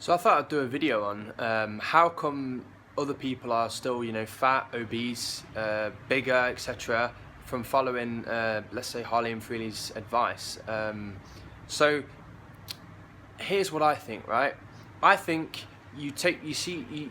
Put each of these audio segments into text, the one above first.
So I thought I'd do a video on how come other people are still, fat, obese, bigger, etc. from following, let's say, Harley and Freely's advice. So here's what I think, right? I think you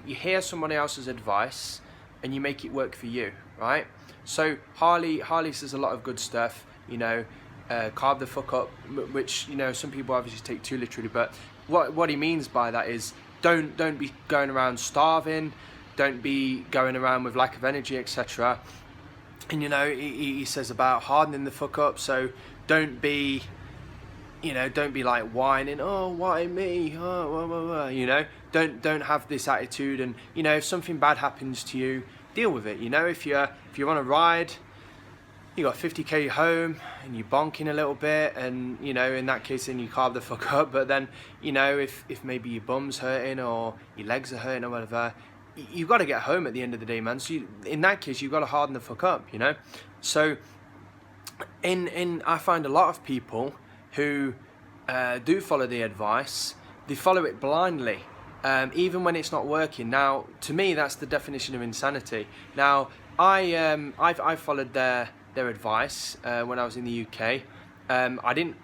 hear somebody else's advice and you make it work for you, right? So Harley says a lot of good stuff, carb the fuck up, which some people obviously take too literally, but what he means by that is don't be going around starving, don't be going around with lack of energy, etc. And he says about hardening the fuck up, so don't be like whining, oh why me, oh, don't have this attitude, and if something bad happens to you, deal with it. If you're on a ride, you got 50k home and you're bonking a little bit, and in that case then you carb the fuck up. But then if maybe your bum's hurting or your legs are hurting or whatever, you've got to get home at the end of the day, man. So in that case you've got to harden the fuck up, So I find a lot of people who do follow the advice, they follow it blindly, even when it's not working. Now to me that's the definition of insanity. Now I followed their advice when I was in the UK. I didn't.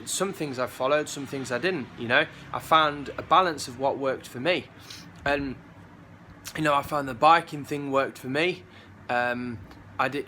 Some things I followed, some things I didn't. I found a balance of what worked for me, and I found the biking thing worked for me. I did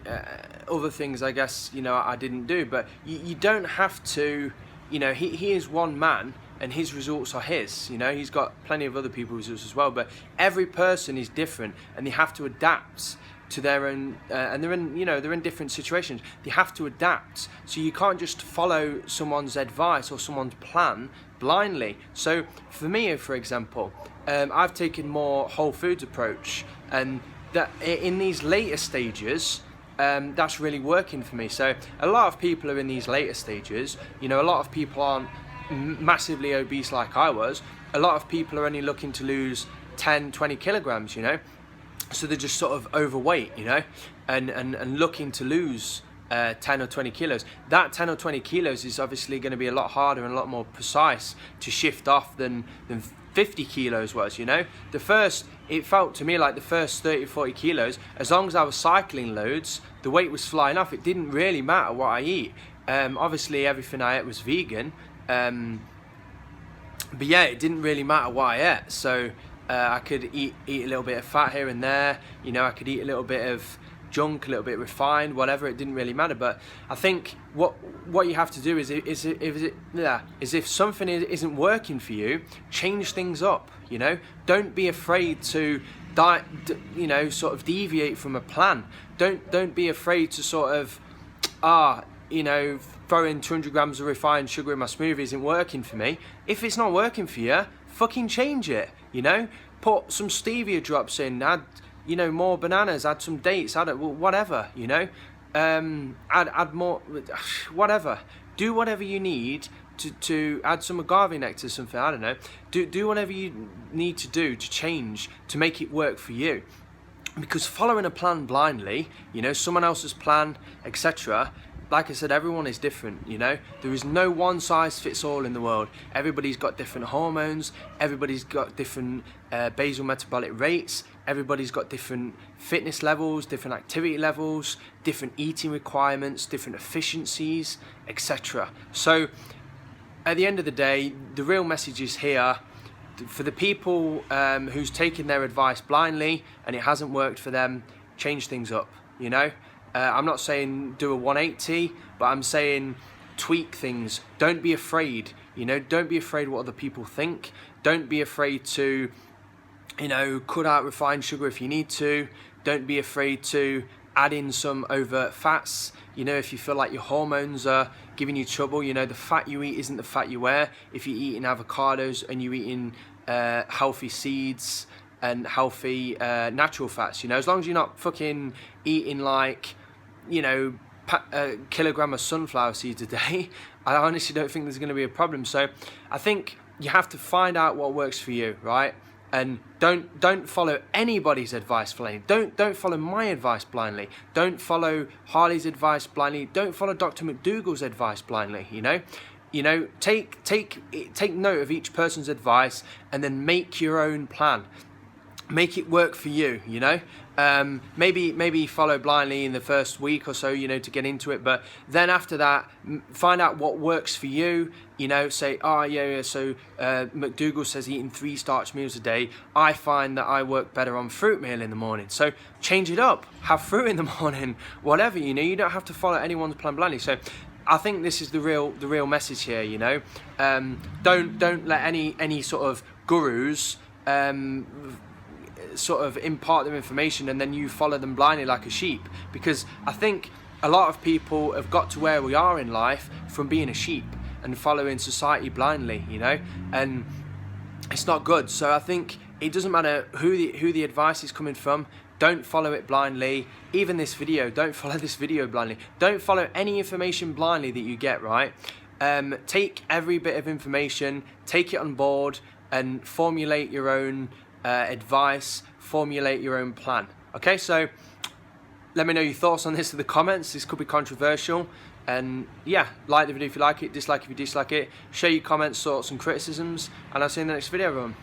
other things, I guess, I didn't do. But you don't have to. He is one man, and his results are his. He's got plenty of other people's results as well. But every person is different, and they have to adapt to their own, and they're in different situations. They have to adapt, so you can't just follow someone's advice or someone's plan blindly. So for me, for example, I've taken more whole foods approach, and that in these later stages, that's really working for me. So a lot of people are in these later stages. A lot of people aren't massively obese like I was. A lot of people are only looking to lose 10-20 kilograms, so they're just sort of overweight, and looking to lose 10 or 20 kilos. That 10 or 20 kilos is obviously going to be a lot harder and a lot more precise to shift off than 50 kilos was. It felt to me like the first 30 or 40 kilos, as long as I was cycling loads, the weight was flying off. It didn't really matter what I eat. Obviously everything I ate was vegan, but yeah, it didn't really matter what I ate. So I could eat a little bit of fat here and there, I could eat a little bit of junk, a little bit refined, whatever, it didn't really matter. But I think what you have to do is if something isn't working for you, change things up. Don't be afraid to sort of deviate from a plan. Don't be afraid to sort of throwing 200 grams of refined sugar in my smoothie isn't working for me. If it's not working for you, fucking change it. Put some stevia drops in, add more bananas, add some dates, add whatever, add more, whatever. Do whatever you need to add some agave nectar, something, I don't know. Do whatever you need to do to change, to make it work for you. Because following a plan blindly, someone else's plan, etc., like I said, everyone is different, There is no one size fits all in the world. Everybody's got different hormones, everybody's got different basal metabolic rates, everybody's got different fitness levels, different activity levels, different eating requirements, different efficiencies, etc. So at the end of the day, the real message is here. For the people who's taken their advice blindly and it hasn't worked for them, change things up, I'm not saying do a 180, but I'm saying tweak things. Don't be afraid, don't be afraid what other people think. Don't be afraid to, cut out refined sugar if you need to. Don't be afraid to add in some overt fats. If you feel like your hormones are giving you trouble, the fat you eat isn't the fat you wear. If you're eating avocados and you're eating healthy seeds and healthy natural fats, as long as you're not fucking eating like, a kilogram of sunflower seeds a day, I honestly don't think there's going to be a problem. So I think you have to find out what works for you, right? And don't follow anybody's advice blindly. Don't follow my advice blindly. Don't follow Harley's advice blindly. Don't follow Dr. McDougall's advice blindly. You know, take note of each person's advice and then make your own plan. Make it work for you, you know. Maybe follow blindly in the first week or so, you know, to get into it, but then after that, find out what works for you. You know, say, oh yeah, so McDougall says eating 3 starch meals a day. I find that I work better on fruit meal in the morning, so change it up, have fruit in the morning, whatever, you know. You don't have to follow anyone's plan blindly. So I think this is the real message here, you know. Don't let any sort of gurus sort of impart their information and then you follow them blindly like a sheep, because I think a lot of people have got to where we are in life from being a sheep and following society blindly, you know, and it's not good. So I think it doesn't matter who the advice is coming from, don't follow it blindly. Even this video, don't follow this video blindly. Don't follow any information blindly that you get, right? Take every bit of information, take it on board and formulate your own advice, formulate your own plan. Okay, so let me know your thoughts on this in the comments. This could be controversial, and yeah, like the video if you like it, dislike if you dislike it, share your comments, thoughts and criticisms, and I'll see you in the next video, everyone.